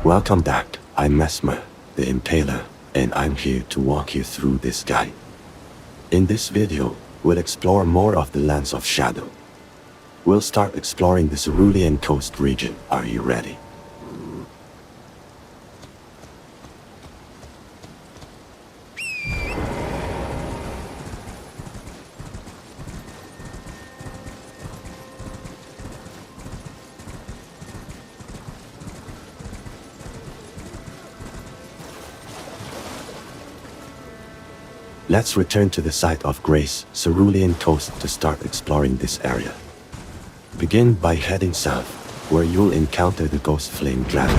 Welcome back, I'm Messmer, the Impaler, and I'm here to walk you through this guide. In this video, we'll explore more of the Lands of Shadow. We'll start exploring the Cerulean coast region. Are you ready? Let's return to the site of Grace, Cerulean Coast, to start exploring this area. Begin by heading south, where you'll encounter the Ghostflame dragon.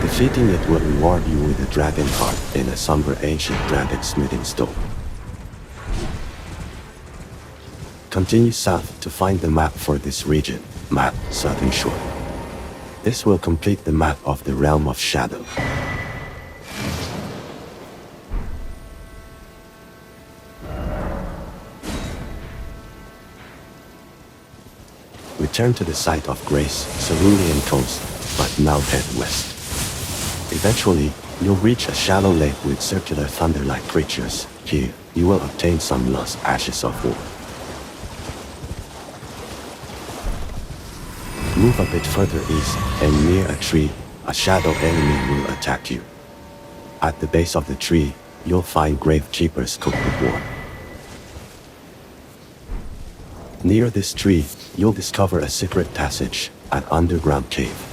Defeating it will reward you with a dragon heart and a Somber ancient dragon smithing stone. Continue south to find the map for this region, map Southern Shore. This will complete the map of the Realm of Shadow. Return to the site of Grace, Cerulean Coast, but now head west. Eventually, you'll reach a shallow lake with circular thunder-like creatures. Here, you will obtain some lost ashes of war. Move a bit further east, and near a tree, a shadow enemy will attack you. At the base of the tree, you'll find Gravekeeper's Cookbook. Near this tree, you'll discover a secret passage, an underground cave.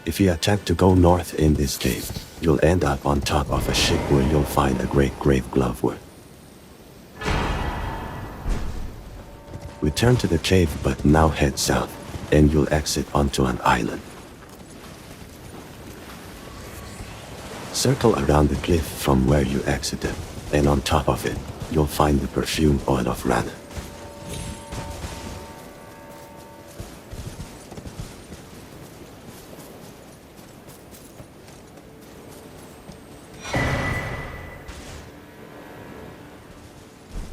If you attempt to go north in this cave, you'll end up on top of a ship where you'll find a great grave Glovewort. Return to the cave but now head south, and you'll exit onto an island. Circle around the cliff from where you exited, and on top of it, you'll find the Perfumed Oil of Ranah.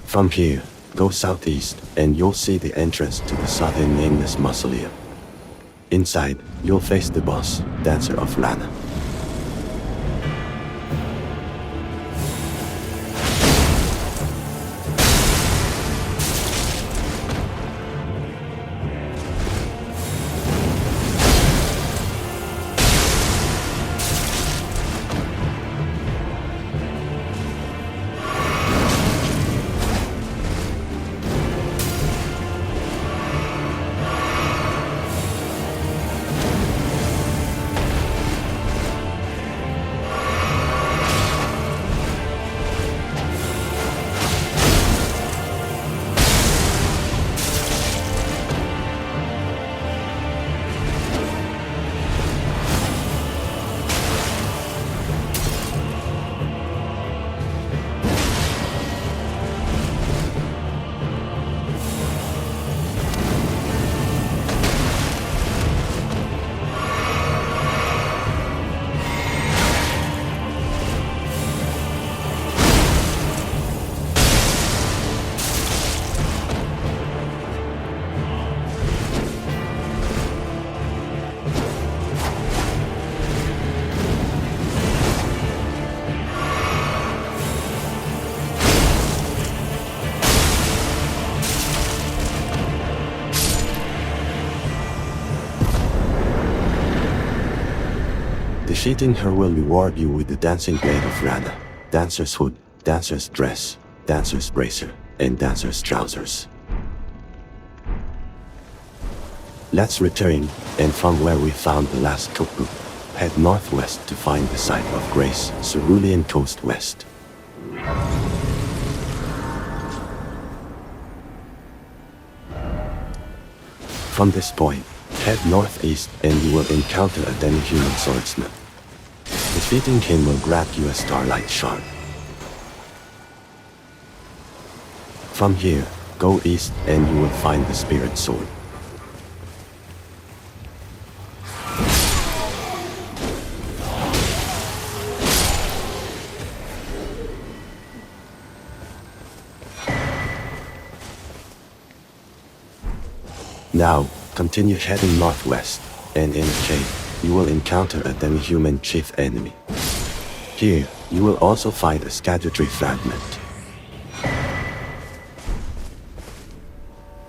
From here, go southeast, and you'll see the entrance to the southern Nameless Mausoleum. Inside, you'll face the boss, Dancer of Ranah. Defeating her will reward you with the Dancing Blade of Ranah, Dancer's Hood, Dancer's Dress, Dancer's Bracer, and Dancer's Trousers. Let's return, and from where we found the last cookbook, head northwest to find the site of Grace, Cerulean Coast West. From this point, head northeast and you will encounter a Demi-Human swordsman. Defeating him will grant you a Starlight Shard. From here, go east and you will find the Spirit Sword. Now, continue heading northwest, and in a cave, you will encounter a Demi-Human chief enemy. Here, you will also find a Scadutree Fragment.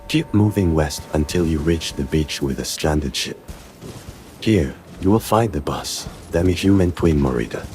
Keep moving west until you reach the beach with a stranded ship. Here, you will find the boss, Demi-Human Queen Marigga.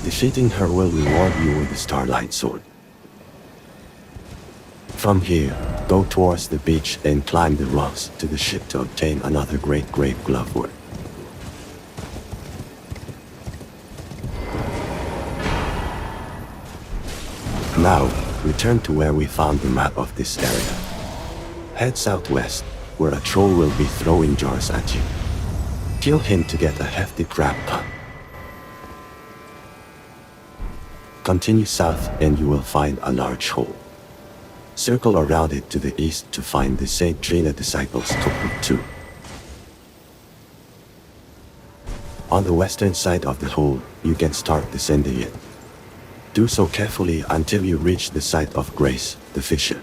Defeating her will reward you with the Starlight Sword. From here, go towards the beach and climb the rocks to the ship to obtain another great grave Glovewort. Now, return to where we found the map of this area. Head southwest, where a troll will be throwing jars at you. Kill him to get a Hefty Cracked Pot. Continue south and you will find a large hole. Circle around it to the east to find the St. Trina Disciples Cookbook 2. On the western side of the hole, you can start descending it. Do so carefully until you reach the site of Grace, the Fissure.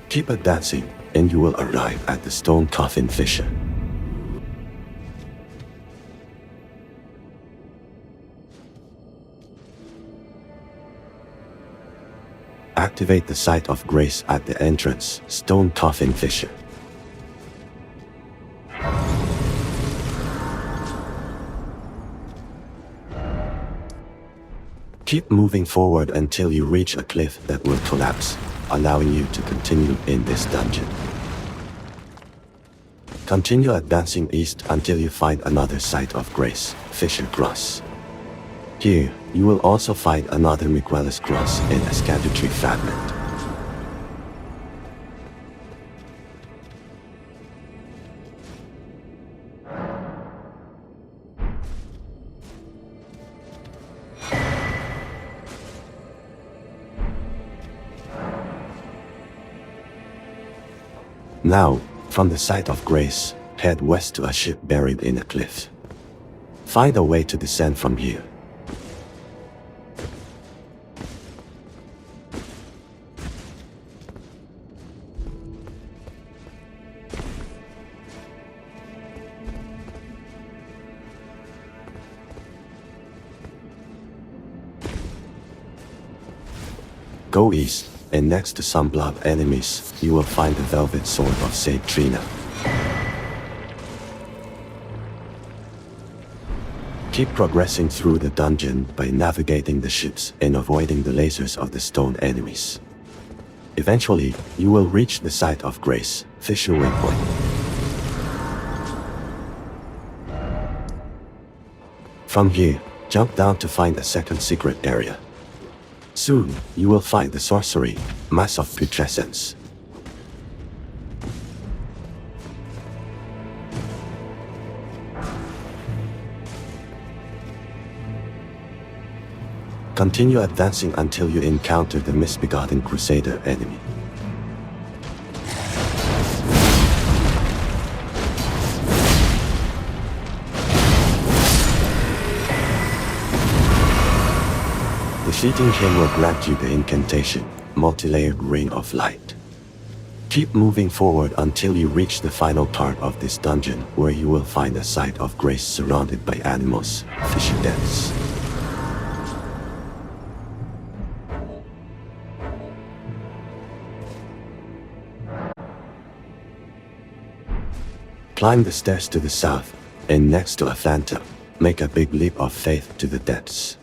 Keep advancing, and you will arrive at the stone coffin fissure. Activate the site of Grace at the entrance, stone coffin fissure. Keep moving forward until you reach a cliff that will collapse, allowing you to continue in this dungeon. Continue advancing east until you find another site of Grace, Fissure Cross. Here, you will also find another Miquella's Cross and a Scadutree Fragment. Now, from the site of Grace, head west to a ship buried in a cliff. Find a way to descend from here. Go east, and next to some blood enemies, you will find the Velvet Sword of Saint Trina. Keep progressing through the dungeon by navigating the ships and avoiding the lasers of the stone enemies. Eventually, you will reach the site of grace, Fissure Waypoint. From here, jump down to find a second secret area. Soon, you will find the Sorcery, Mass of Putrescence. Continue advancing until you encounter the misbegotten Crusader enemy. Defeating him will grant you the Incantation, Multilayered Ring of Light. Keep moving forward until you reach the final part of this dungeon, where you will find a site of grace surrounded by animals, Fissure dens. Climb the stairs to the south, and next to a phantom, make a big leap of faith to the depths.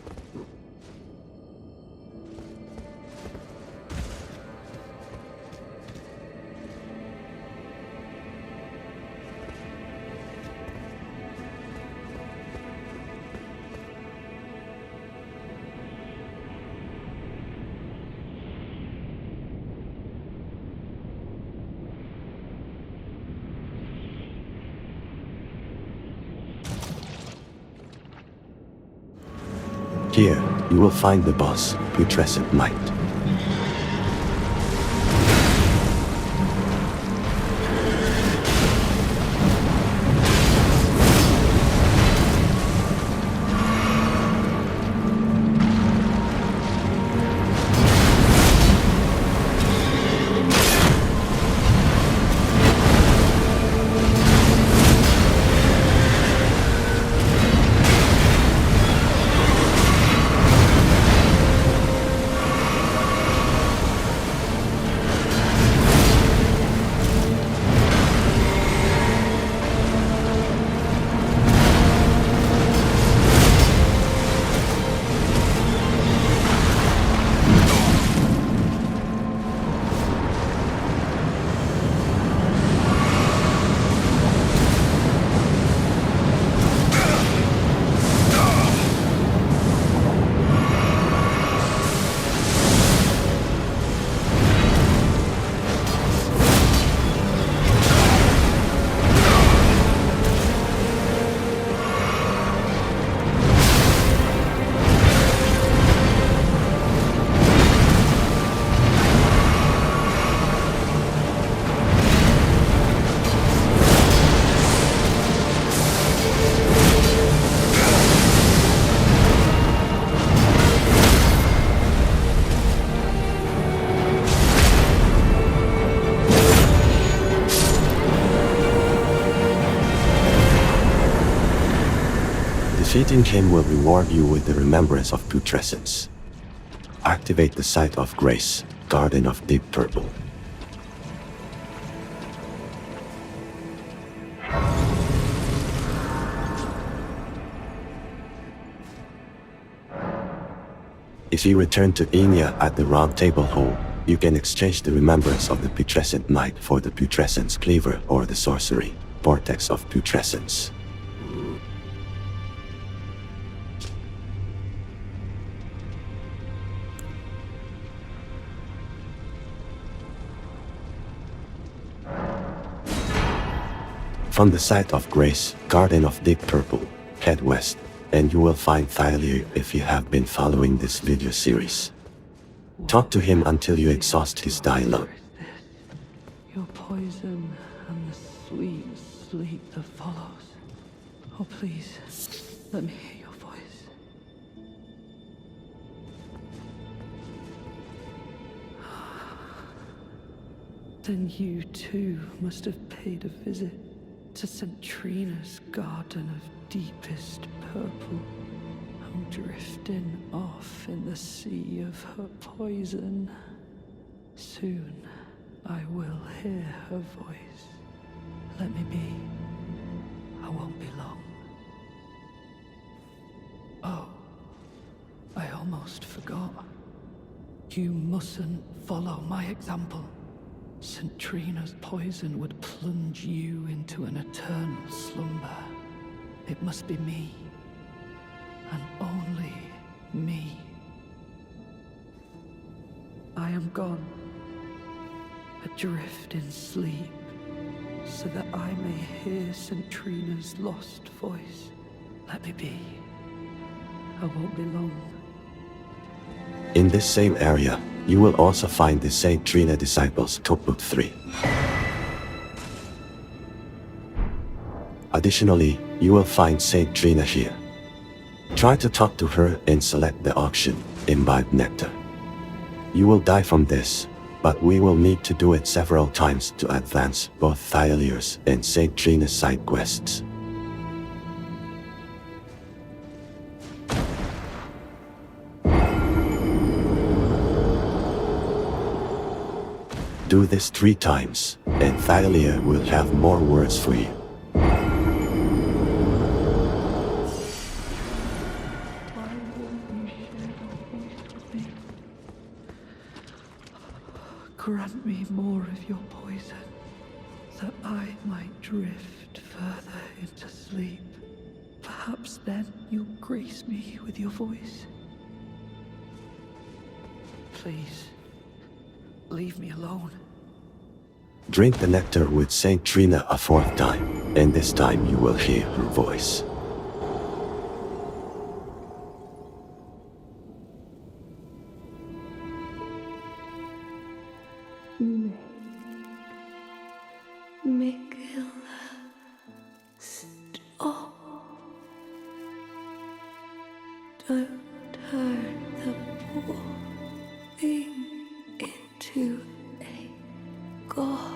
Here, you will find the boss, Putrescent Might. Defeating him will reward you with the remembrance of Putrescence. Activate the Site of Grace, Garden of Deep Purple. If you return to Enya at the Round Table Hall, you can exchange the remembrance of the Putrescent Might for the Putrescence Cleaver or the Sorcery, Vortex of Putrescence. From the Site of Grace, Garden of Deep Purple, head west, and you will find Thiollier if you have been following this video series. Talk to him until you exhaust his dialogue. Your poison and the sweet sleep that follows. Oh please, let me hear your voice. Then you too must have paid a visit to St. Trina's garden of deepest purple. And drifting off in the sea of her poison. Soon I will hear her voice. Let me be. I won't be long. Oh, I almost forgot. You mustn't follow my example. St. Trina's poison would plunge you into an eternal slumber. It must be me, and only me. I am gone, adrift in sleep, so that I may hear St. Trina's lost voice. Let me be. I won't be long. In this same area, you will also find the St. Trina Disciples Cookbook 3. Additionally, you will find St. Trina here. Try to talk to her and select the option, Imbibing Nectar. You will die from this, but we will need to do it several times to advance both Thiolier's and St. Trina's side quests. Do this 3 times, and Thiollier will have more words for you. Grant me more of your poison, that I might drift further into sleep. Perhaps then you'll grace me with your voice. Please, leave me alone. Drink the nectar with St. Trina a 4th time, and this time you will hear her voice. Miquella, stop. Don't turn the poor thing into a god.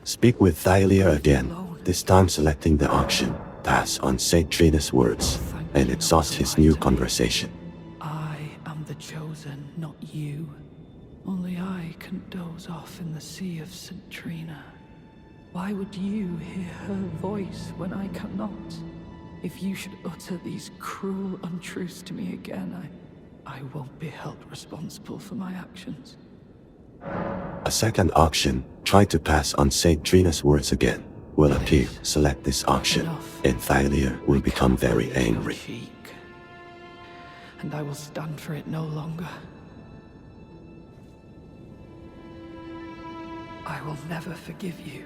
Speak with Thiollier again, this time selecting the option, pass on St. Trina's words, and exhaust his new conversation. I am the chosen, not you. Only I can doze off in the sea of St. Trina. Why would you hear her voice when I cannot? If you should utter these cruel untruths to me again, I won't be held responsible for my actions. A second option, try to pass on St. Trina's words again, will appear. Select this option, and Thiollier will become very angry. Cheek, and I will stand for it no longer. I will never forgive you.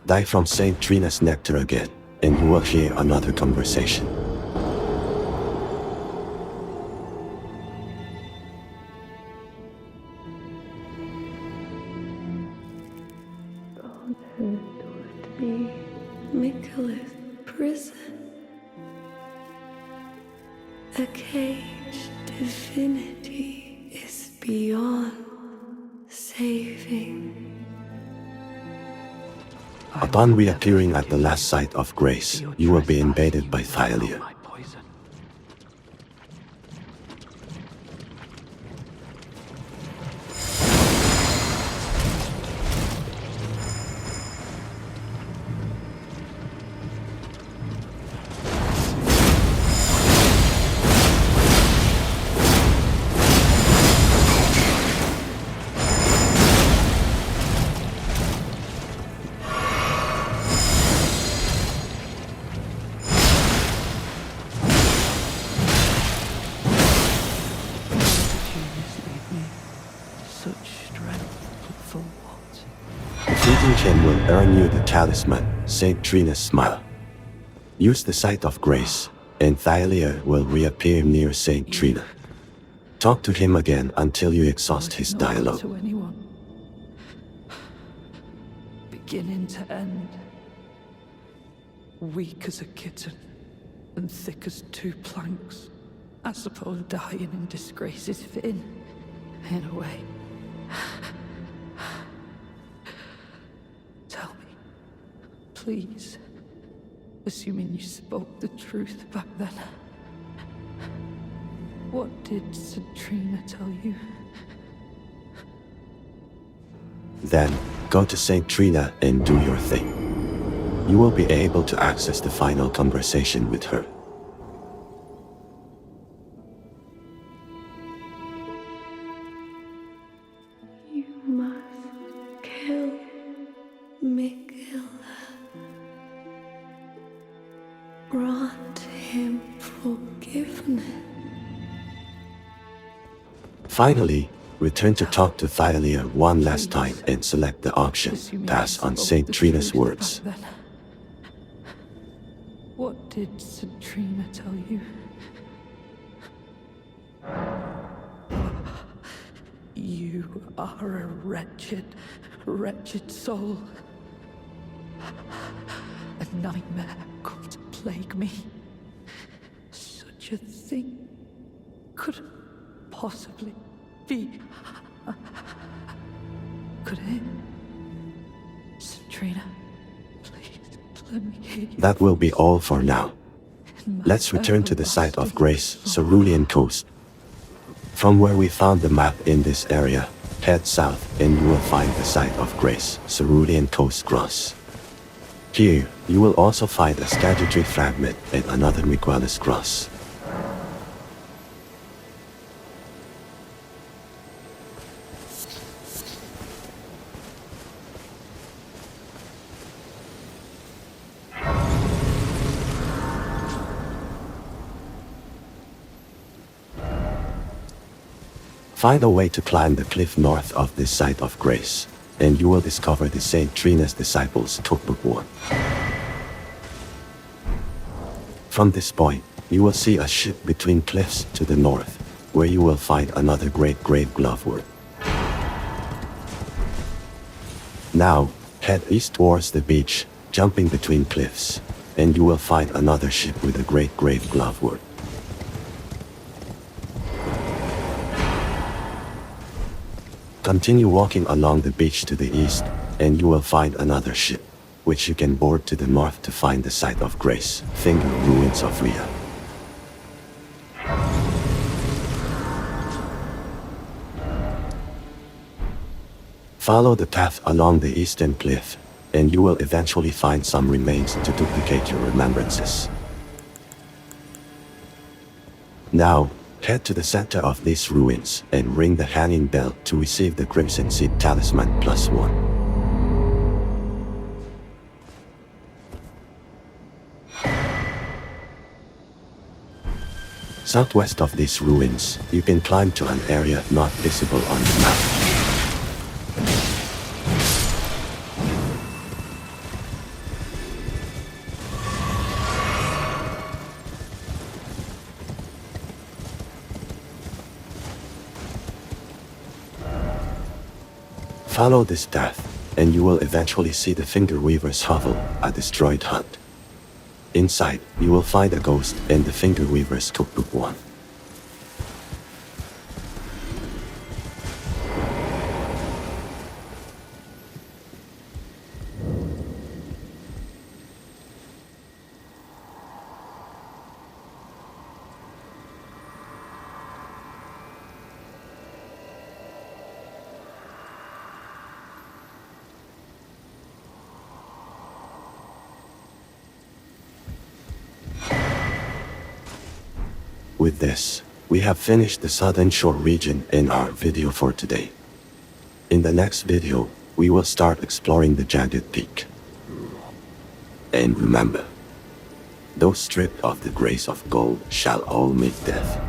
Die from St. Trina's nectar again, and you will hear another conversation. Honored would be Miquella's prison. A caged divinity is beyond saving. Upon reappearing at the last site of grace, you will be invaded by Thiollier. Him will earn you the talisman, St. Trina's Smile. Use the Site of Grace, and Thiollier will reappear near St. Trina. Talk to him again until you exhaust his dialogue. To anyone. Beginning to end. Weak as a kitten, and thick as 2 planks. I suppose dying in disgrace is fitting, in a way. Tell me, please, assuming you spoke the truth back then. What did Trina tell you? Then, go to St. Trina and do your thing. You will be able to access the final conversation with her. You must kill Miquella. Grant him forgiveness. Finally, return to talk to Thiollier one last time and select the option Pass on St. Trina's words. What did Trina tell you? You are a wretched, wretched soul. A nightmare come to plague me. Such a thing couldn't possibly be. Could it? Trina, please, let me hear you. That will be all for now. Let's return to the site of Grace, Cerulean Coast. From where we found the map in this area, head south and you will find the site of Grace, Cerulean Coast Cross. Here, you will also find a Scadutree Fragment and another Miquella's Cross. Find a way to climb the cliff north of this site of Grace, and you will discover the St. Trina's Disciples Cookbook. From this point, you will see a ship between cliffs to the north, where you will find another great grave Glovewort. Now, head east towards the beach, jumping between cliffs, and you will find another ship with a great grave Glovewort. Continue walking along the beach to the east, and you will find another ship, which you can board to the north to find the site of Grace, Finger Ruins of Rhia. Follow the path along the eastern cliff, and you will eventually find some remains to duplicate your remembrances. Now, head to the center of these ruins and ring the hanging bell to receive the Crimson Seed Talisman +1. Southwest of these ruins, you can climb to an area not visible on the map. Follow this path, and you will eventually see the Finger Weaver's hovel, a destroyed hut. Inside, you will find a ghost and the Finger Weaver's Cookbook. With this, we have finished the Southern Shore region in our video for today. In the next video, we will start exploring the Jagged Peak. And remember, those stripped of the grace of gold shall all meet death.